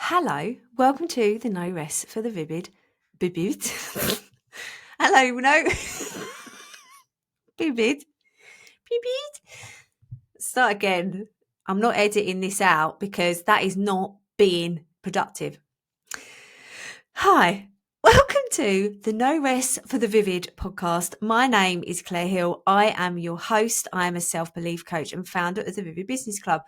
Hello, welcome to the No Rest for the Vivid. Vivid. Hello, no. Vivid. Vivid. Start again. I'm not editing this out because that is not being productive. Hi, welcome to the No Rest for the Vivid podcast. My name is Claire Hill. I am your host. I am a self-belief coach and founder of the Vivid Business Club.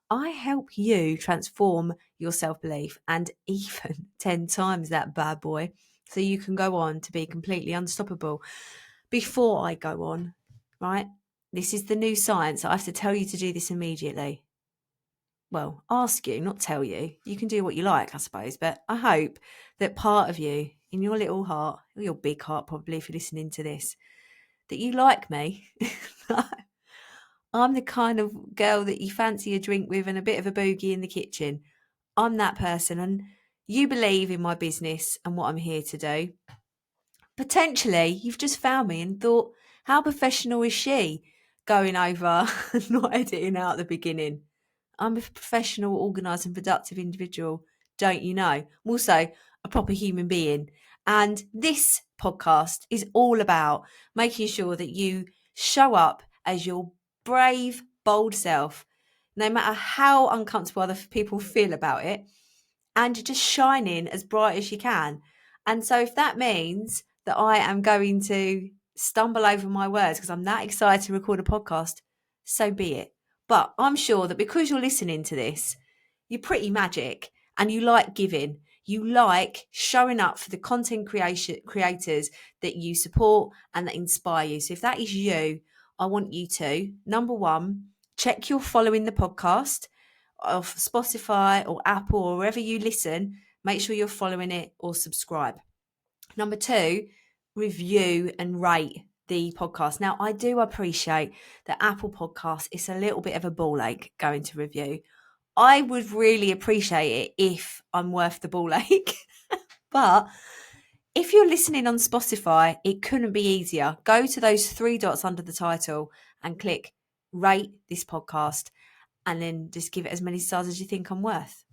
I help you transform your self-belief and even 10 times that bad boy so you can go on to be completely unstoppable. Before I go on, right, this is the new science. I have to tell you to do this immediately. Well, ask you, not tell you. You can do what you like, I suppose, but I hope that part of you in your little heart, or your big heart probably if you're listening to this, that you like me. I'm the kind of girl that you fancy a drink with and a bit of a boogie in the kitchen. I'm that person, and you believe in my business and what I'm here to do. Potentially, you've just found me and thought, how professional is she going over and not editing out the beginning? I'm a professional, organised and productive individual, don't you know? I'm also a proper human being. And this podcast is all about making sure that you show up as your brave, bold self, no matter how uncomfortable other people feel about it, and you're just shining as bright as you can. And so if that means that I am going to stumble over my words because I'm that excited to record a podcast, so be it. But I'm sure that because you're listening to this, you're pretty magic and you like giving. You like showing up for the content creators that you support and that inspire you. So if that is you, I want you to, number one, check you're following the podcast of Spotify or Apple or wherever you listen. Make sure you're following it or subscribe. Number two, review and rate the podcast. Now, I do appreciate that Apple Podcasts is a little bit of a ball ache going to review. I would really appreciate it if I'm worth the ball ache. But if you're listening on Spotify, it couldn't be easier. Go to those three dots under the title and click rate this podcast and then just give it as many stars as you think I'm worth.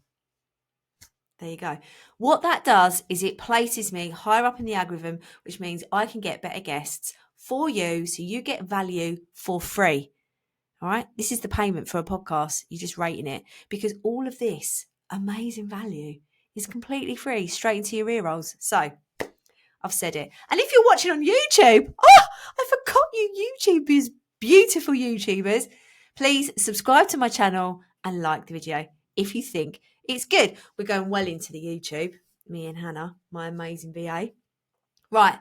There you go. What that does is it places me higher up in the algorithm, which means I can get better guests for you. So you get value for free. All right. This is the payment for a podcast. You're just rating it because all of this amazing value is completely free straight into your ear rolls. So I've said it. And if you're watching on YouTube, I forgot you YouTubers, beautiful YouTubers, please subscribe to my channel and like the video if you think it's good. We're going well into the YouTube, me and Hannah, my amazing VA. Right,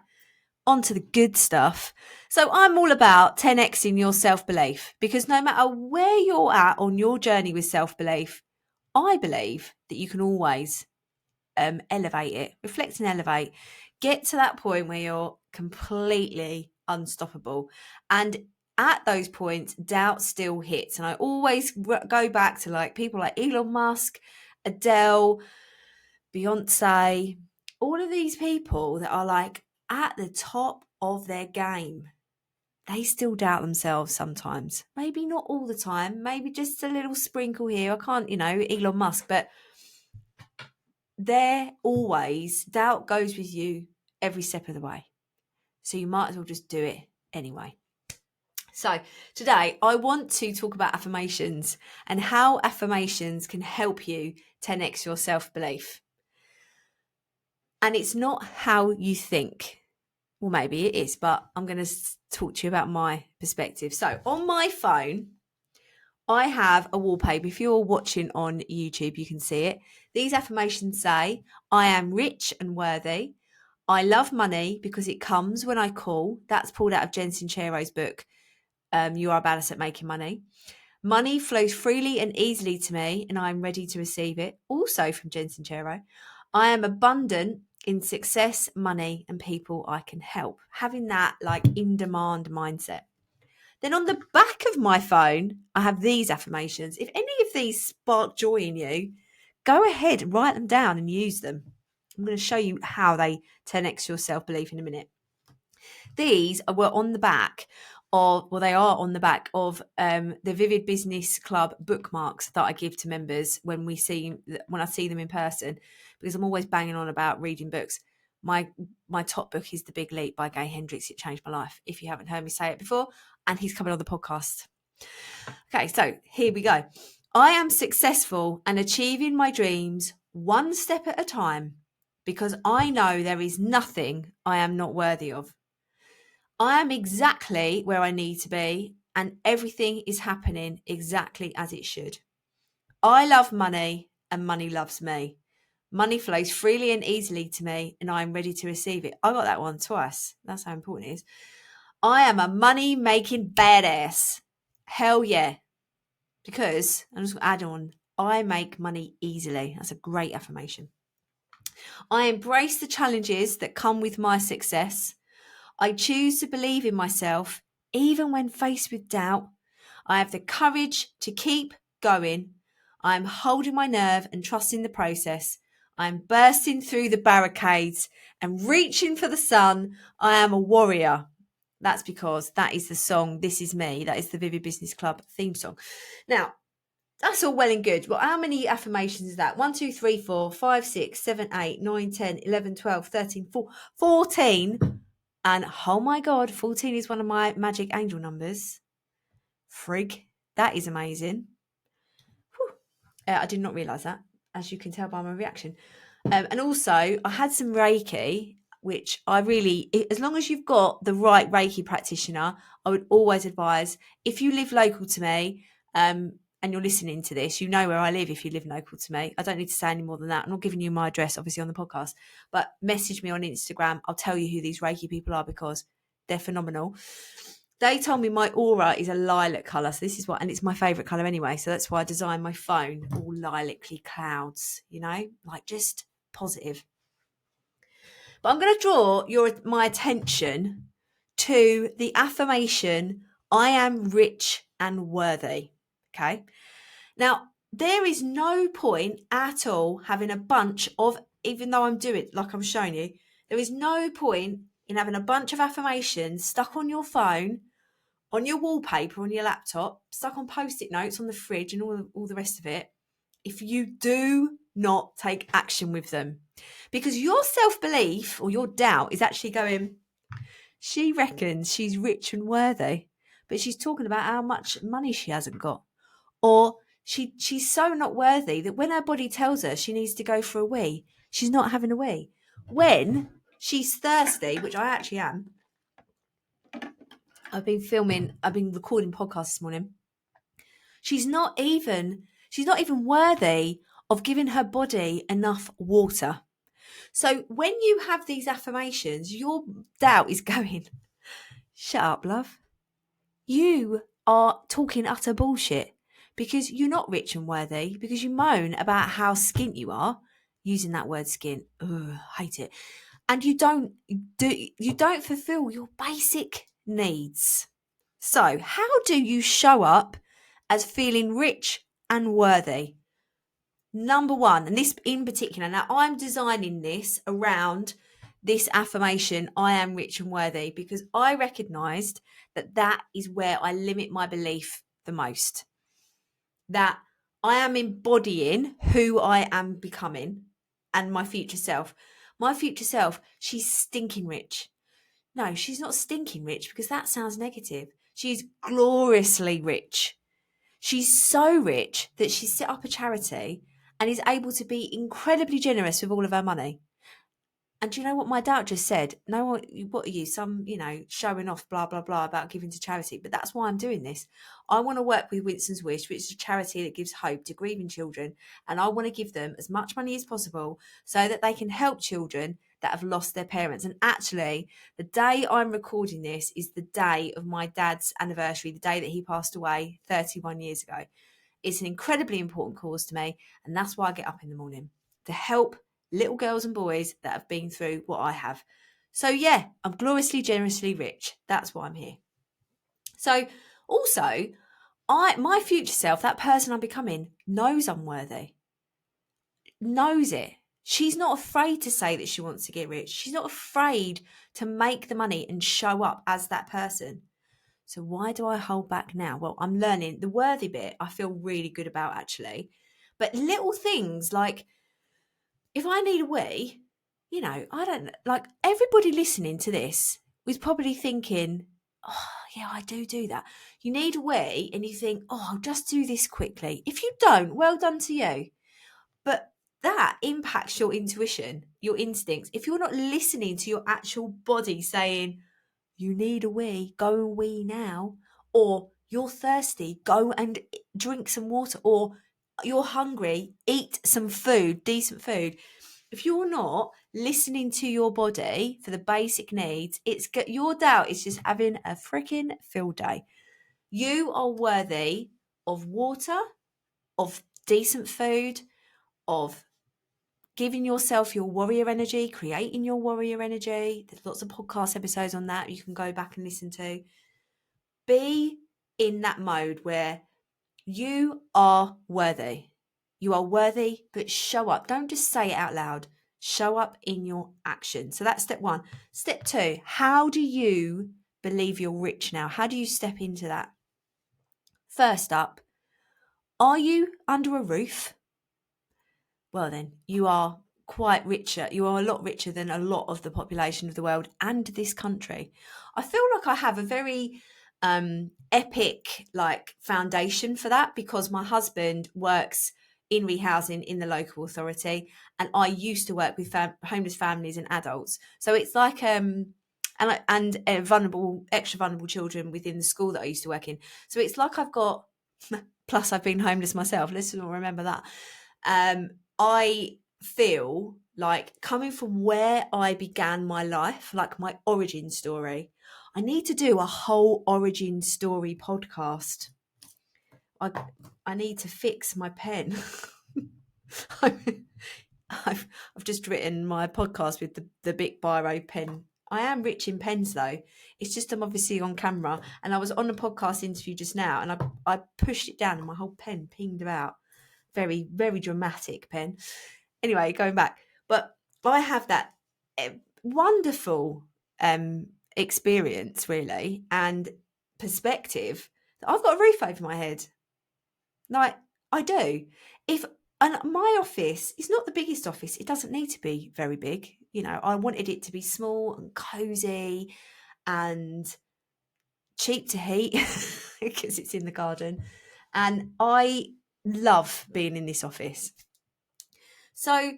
on to the good stuff. So I'm all about 10xing your self-belief because no matter where you're at on your journey with self-belief, I believe that you can always elevate it, reflect and elevate, get to that point where you're completely unstoppable. And at those points, doubt still hits. And I always go back to like people like Elon Musk, Adele, Beyonce, all of these people that are like at the top of their game. They still doubt themselves sometimes. Maybe not all the time, maybe just a little sprinkle here. I can't, Elon Musk, but they're always, doubt goes with you every step of the way. So you might as well just do it anyway. So today I want to talk about affirmations and how affirmations can help you 10x your self-belief. And it's not how you think. Well, maybe it is, but I'm going to talk to you about my perspective. So on my phone, I have a wallpaper. If you're watching on YouTube, you can see it. These affirmations say, I am rich and worthy. I love money because it comes when I call. That's pulled out of Jen Sincero's book, You Are a Badass at Making Money. Money flows freely and easily to me, and I'm ready to receive it. Also from Jen Sincero. I am abundant in success, money, and people I can help. Having that like in-demand mindset. Then on the back of my phone, I have these affirmations. If any of these spark joy in you, go ahead, write them down and use them. I'm going to show you how they 10x your self-belief in a minute. These were on the back they are on the back of the Vivid Business Club bookmarks that I give to members when I see them in person, because I'm always banging on about reading books. My top book is The Big Leap by Gay Hendricks. It changed my life, if you haven't heard me say it before, and he's coming on the podcast. Okay, so here we go. I am successful and achieving my dreams one step at a time because I know there is nothing I am not worthy of. I am exactly where I need to be, and everything is happening exactly as it should. I love money, and money loves me. Money flows freely and easily to me, and I am ready to receive it. I got that one twice. That's how important it is. I am a money-making badass. Hell yeah. Because, I'm just going to add on, I make money easily. That's a great affirmation. I embrace the challenges that come with my success. I choose to believe in myself, even when faced with doubt. I have the courage to keep going. I am holding my nerve and trusting the process. I am bursting through the barricades and reaching for the sun. I am a warrior. That's because that is the song, This Is Me. That is the Vivid Business Club theme song. Now, that's all well and good. Well, how many affirmations is that? 1, 2, 3, 4, 5, 6, 7, 8, 9, 10, 11, 12, 13, 14. And oh my God, 14 is one of my magic angel numbers. Frig. That is amazing. I did not realise that, as you can tell by my reaction. And also, I had some Reiki, which I really, as long as you've got the right Reiki practitioner, I would always advise, if you live local to me, and you're listening to this, you know where I live if you live local to me. I don't need to say any more than that. I'm not giving you my address, obviously, on the podcast, but message me on Instagram. I'll tell you who these Reiki people are because they're phenomenal. They told me my aura is a lilac colour. So this is and it's my favourite colour anyway. So that's why I designed my phone all lilacly clouds, like just positive. But I'm going to draw my attention to the affirmation, I am rich and worthy. Okay. Now, there is no point at all having a bunch of, even though I'm doing it like I'm showing you, there is no point in having a bunch of affirmations stuck on your phone, on your wallpaper, on your laptop, stuck on Post-it notes on the fridge and all the rest of it, if you do not take action with them. Because your self-belief or your doubt is actually going, she reckons she's rich and worthy, but she's talking about how much money she hasn't got. Or she's so not worthy that when her body tells her she needs to go for a wee, she's not having a wee. When she's thirsty, which I actually am, I've been recording podcasts this morning. She's not even worthy of giving her body enough water. So when you have these affirmations, your doubt is going, shut up, love. You are talking utter bullshit because you're not rich and worthy, because you moan about how skint you are, using that word skint. Ugh, hate it. And you don't fulfill your basic needs. So how do you show up as feeling rich and worthy? Number one, and this in particular, now I'm designing this around this affirmation, I am rich and worthy, because I recognized that is where I limit my belief the most. That I am embodying who I am becoming and my future self. My future self, she's stinking rich. No, she's not stinking rich because that sounds negative. She's gloriously rich. She's so rich that she's set up a charity and is able to be incredibly generous with all of her money. And do you know what my dad just said? No, what are you? Some, showing off, blah, blah, blah, about giving to charity. But that's why I'm doing this. I want to work with Winston's Wish, which is a charity that gives hope to grieving children. And I want to give them as much money as possible so that they can help children that have lost their parents. And actually, the day I'm recording this is the day of my dad's anniversary, the day that he passed away 31 years ago. It's an incredibly important cause to me. And that's why I get up in the morning, to help little girls and boys that have been through what I have. So yeah, I'm gloriously, generously rich. That's why I'm here. So also, my future self, that person I'm becoming, knows I'm worthy. Knows it. She's not afraid to say that she wants to get rich. She's not afraid to make the money and show up as that person. So why do I hold back now? Well, I'm learning the worthy bit. I feel really good about actually. But little things like if I need a wee, I don't like everybody listening to this was probably thinking, oh, yeah, I do that. You need a wee and you think, oh, I'll just do this quickly. If you don't, well done to you. But that impacts your intuition, your instincts. If you're not listening to your actual body saying, you need a wee, go and wee now, or you're thirsty, go and drink some water, or you're hungry, eat some food, decent food. If you're not listening to your body for the basic needs, your doubt is just having a freaking field day. You are worthy of water, of decent food, of giving yourself your warrior energy, creating your warrior energy. There's lots of podcast episodes on that you can go back and listen to. Be in that mode where you are worthy. You are worthy, but show up. Don't just say it out loud. Show up in your action. So that's step one. Step two, how do you believe you're rich now? How do you step into that? First up, are you under a roof? Well, then you are quite richer. You are a lot richer than a lot of the population of the world and this country. I feel like I have a very epic foundation for that because my husband works in rehousing in the local authority, and I used to work with homeless families and adults. So it's like vulnerable, extra vulnerable children within the school that I used to work in. So it's like I've got. Plus, I've been homeless myself. Let's not remember that. I feel like coming from where I began my life, like my origin story, I need to do a whole origin story podcast. I need to fix my pen. I've just written my podcast with the big biro pen. I am rich in pens though. It's just I'm obviously on camera, and I was on a podcast interview just now, and I pushed it down and my whole pen pinged about. Very, very dramatic pen. Anyway, going back. But I have that wonderful experience, really, and perspective that I've got a roof over my head. Like, I do. And my office is not the biggest office. It doesn't need to be very big. I wanted it to be small and cozy and cheap to heat because it's in the garden. And I love being in this office. So,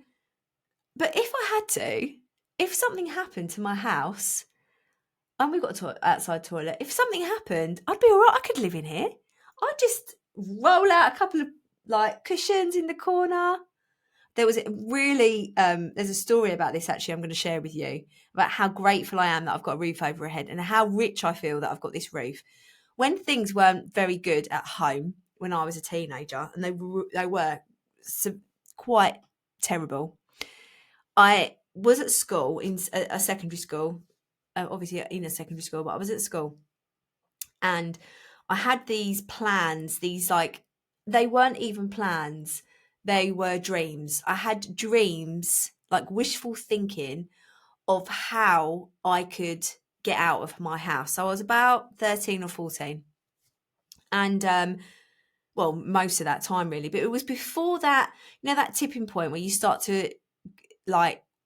but if I had to, if something happened to my house, and we've got a outside toilet, if something happened, I'd be all right. I could live in here. I'd just roll out a couple of cushions in the corner. There was there's a story about this actually I'm going to share with you about how grateful I am that I've got a roof over my head and how rich I feel that I've got this roof. When things weren't very good at home when I was a teenager, and they were quite terrible, I was at school in a secondary school, obviously in a secondary school, but I was at school and I had these plans, they weren't even plans, they were dreams. I had dreams, like wishful thinking of how I could get out of my house. So I was about 13 or 14. And well, most of that time really, but it was before that, that tipping point where you start to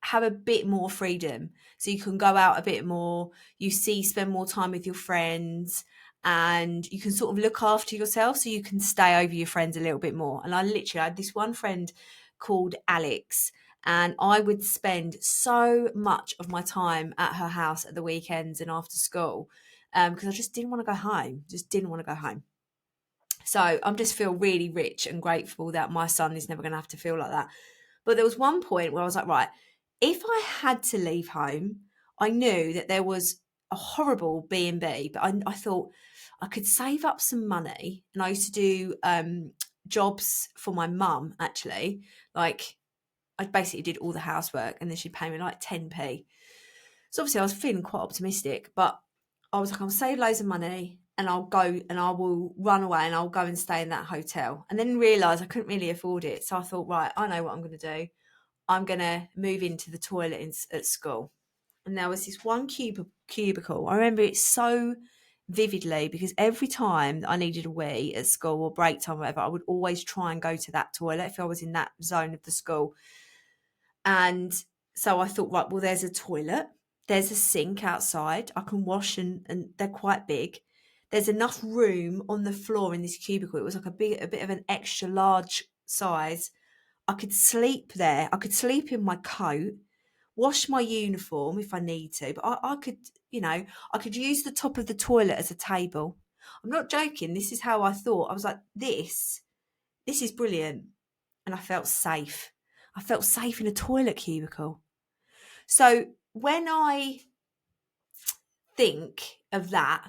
have a bit more freedom, so you can go out a bit more, spend more time with your friends, and you can sort of look after yourself so you can stay over your friends a little bit more. And I literally had this one friend called Alex, and I would spend so much of my time at her house at the weekends and after school because I just didn't want to go home. So I'm just feel really rich and grateful that my son is never going to have to feel like that. But there was one point where I was like, right, if I had to leave home, I knew that there was a horrible B&B, but I thought I could save up some money. And I used to do jobs for my mum, actually. Like, I basically did all the housework and then she'd pay me like 10p. So obviously I was feeling quite optimistic, but I was like, I'll save loads of money and I'll go and I will run away and I'll go and stay in that hotel. And then realised I couldn't really afford it. So I thought, right, I know what I'm going to do. I'm going to move into the toilet at school. And there was this one cubicle. I remember it so vividly because every time I needed a wee at school or break time or whatever, I would always try and go to that toilet if I was in that zone of the school. And so I thought, right, well, there's a toilet, there's a sink outside, I can wash and they're quite big. There's enough room on the floor in this cubicle. It was like a bit of an extra large size. I could sleep there. I could sleep in my coat, wash my uniform if I need to, but I could, I could use the top of the toilet as a table. I'm not joking. This is how I thought. I was like, this is brilliant. And I felt safe. I felt safe in a toilet cubicle. So when I think of that,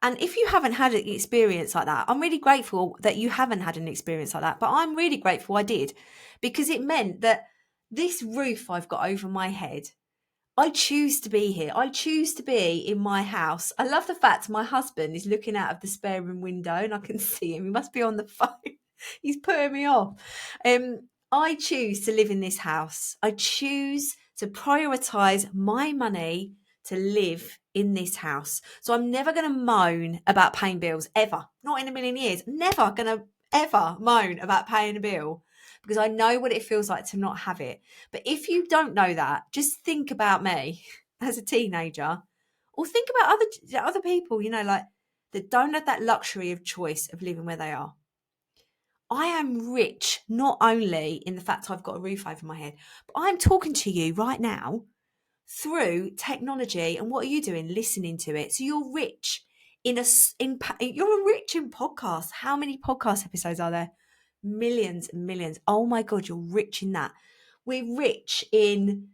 and if you haven't had an experience like that, I'm really grateful that you haven't had an experience like that, but I'm really grateful I did, because it meant that this roof I've got over my head, I choose to be here. I choose to be in my house. I love the fact my husband is looking out of the spare room window and I can see him. He must be on the phone. He's putting me off. I choose to live in this house. I choose to prioritise my money to live in this house. So I'm never going to moan about paying bills, ever. Not in a million years. Never going to ever moan about paying a bill, because I know what it feels like to not have it. But if you don't know that, just think about me as a teenager, or think about other people, like that don't have that luxury of choice of living where they are. I am rich, not only in the fact I've got a roof over my head, but I'm talking to you right now through technology. And what are you doing? Listening to it. So you're rich you're rich in podcasts. How many podcast episodes are there? Millions and millions. Oh my God, you're rich in that. We're rich in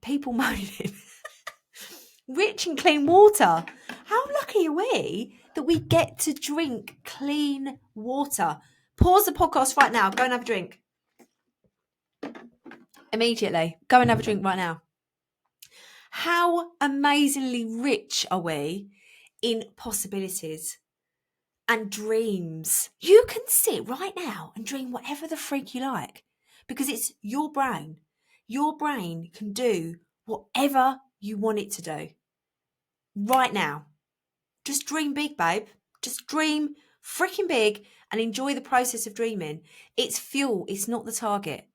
people moaning. Rich in clean water. How lucky are we that we get to drink clean water? Pause the podcast right now. Go and have a drink. Immediately. Go and have a drink right now. How amazingly rich are we in possibilities and dreams? You can sit right now and dream whatever the freak you like, because it's your brain. Your brain can do whatever you want it to do right now. Just dream big, babe. Just dream freaking big and enjoy the process of dreaming. It's fuel, it's not the target.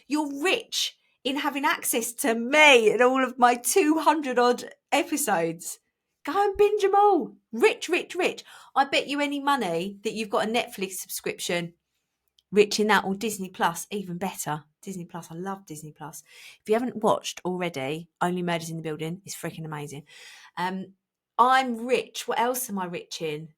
You're rich in having access to me and all of my 200 odd episodes. Go and binge them all. Rich, rich, rich. I bet you any money that you've got a Netflix subscription. Rich in that, or Disney Plus, even better. Disney Plus, I love Disney Plus. If you haven't watched already, Only Murders in the Building is freaking amazing. I'm rich. What else am I rich in?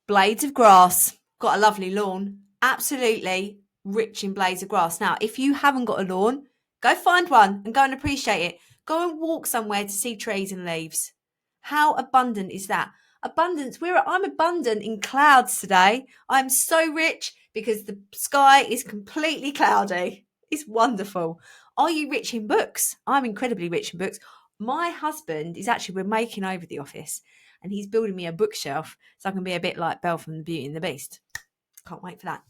Blades of grass. Got a lovely lawn. Absolutely rich in blades of grass. Now, if you haven't got a lawn, go find one and go and appreciate it. Go and walk somewhere to see trees and leaves. How abundant is that? Abundance. I'm abundant in clouds today. I'm so rich because the sky is completely cloudy. It's wonderful. Are you rich in books? I'm incredibly rich in books. My husband is we're making over the office and he's building me a bookshelf so I can be a bit like Belle from the Beauty and the Beast. Can't wait for that.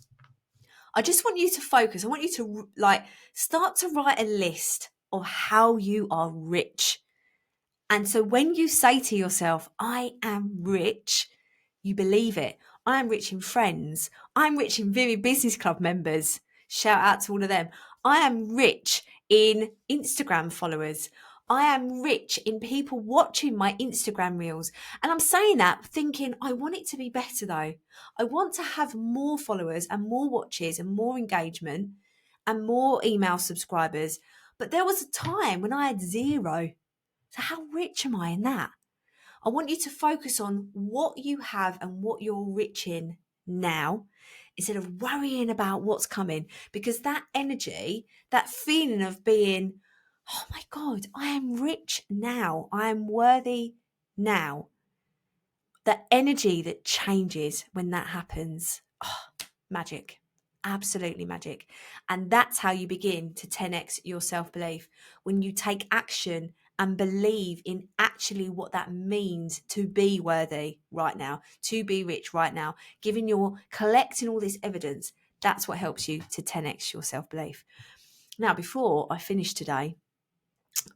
I just want you to focus. I want you to start to write a list of how you are rich. And so when you say to yourself, I am rich, you believe it. I am rich in friends. I'm rich in Vivid Business Club members. Shout out to all of them. I am rich in Instagram followers. I am rich in people watching my Instagram reels. And I'm saying that thinking, I want it to be better though. I want to have more followers and more watches and more engagement and more email subscribers. But there was a time when I had zero. So how rich am I in that? I want you to focus on what you have and what you're rich in now, instead of worrying about what's coming, because that energy, that feeling of being, oh my God, I am rich now. I am worthy now. The energy that changes when that happens. Oh, magic. Absolutely magic. And that's how you begin to 10x your self-belief. When you take action and believe in actually what that means to be worthy right now, to be rich right now, collecting all this evidence, that's what helps you to 10x your self-belief. Now, before I finish today,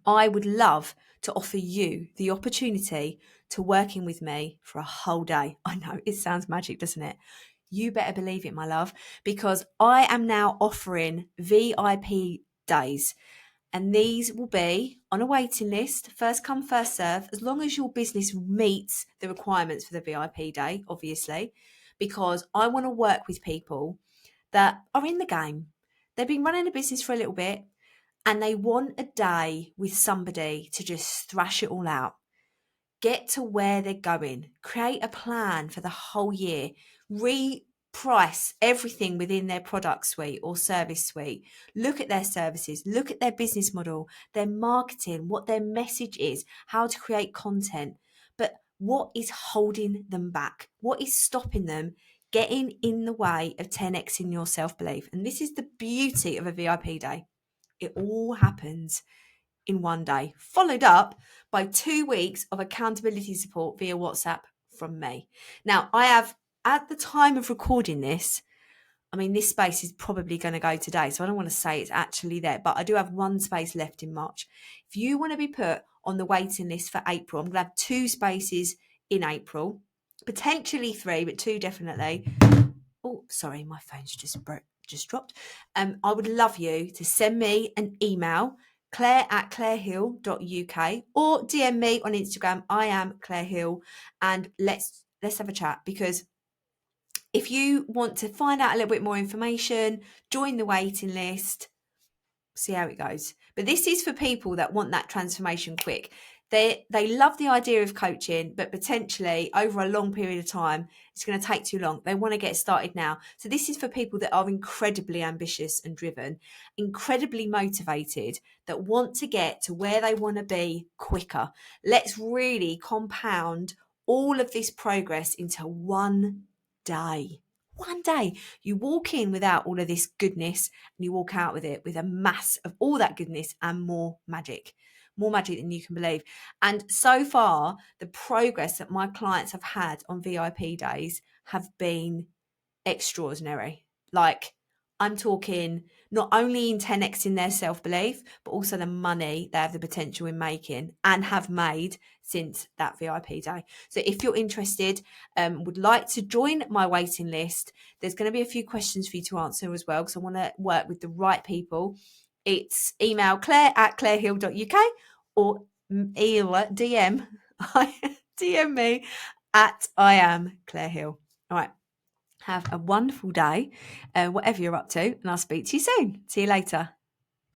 I would love to offer you the opportunity to working with me for a whole day. I know it sounds magic, doesn't it? You better believe it, my love, because I am now offering VIP days. And these will be on a waiting list, first come, first serve, as long as your business meets the requirements for the VIP day, obviously, because I want to work with people that are in the game. They've been running a business for a little bit and they want a day with somebody to just thrash it all out, get to where they're going, create a plan for the whole year, reprice everything within their product suite or service suite, look at their services, look at their business model, their marketing, what their message is, how to create content. But what is holding them back? What is stopping them getting in the way of 10x in your self-belief? And this is the beauty of a VIP day. It all happens in one day, followed up by 2 weeks of accountability support via WhatsApp from me. Now, I have, at the time of recording this, I mean, this space is probably going to go today, so I don't want to say it's actually there, but I do have one space left in March. If you want to be put on the waiting list for April, I'm going to have 2 spaces in April, potentially 3, but 2 definitely. Oh, sorry, my phone's just dropped. I would love you to send me an email, claire@clairehill.uk, or DM me on Instagram. I am Claire Hill, and let's have a chat, because if you want to find out a little bit more information, join the waiting list, see how it goes. But this is for people that want that transformation quick. They love the idea of coaching, but potentially over a long period of time, it's going to take too long. They want to get started now. So this is for people that are incredibly ambitious and driven, incredibly motivated, that want to get to where they want to be quicker. Let's really compound all of this progress into one day. One day. You walk in without all of this goodness and you walk out with it with a mass of all that goodness and more magic than you can believe. And so far, the progress that my clients have had on VIP days have been extraordinary. Like, I'm talking not only in 10x in their self-belief, but also the money they have the potential in making and have made since that VIP day. So if you're interested, would like to join my waiting list, there's going to be a few questions for you to answer as well, because I want to work with the right people. It's email claire@clairehill.uk or DM DM me at I am Claire Hill. All right. Have a wonderful day, whatever you're up to, and I'll speak to you soon. See you later.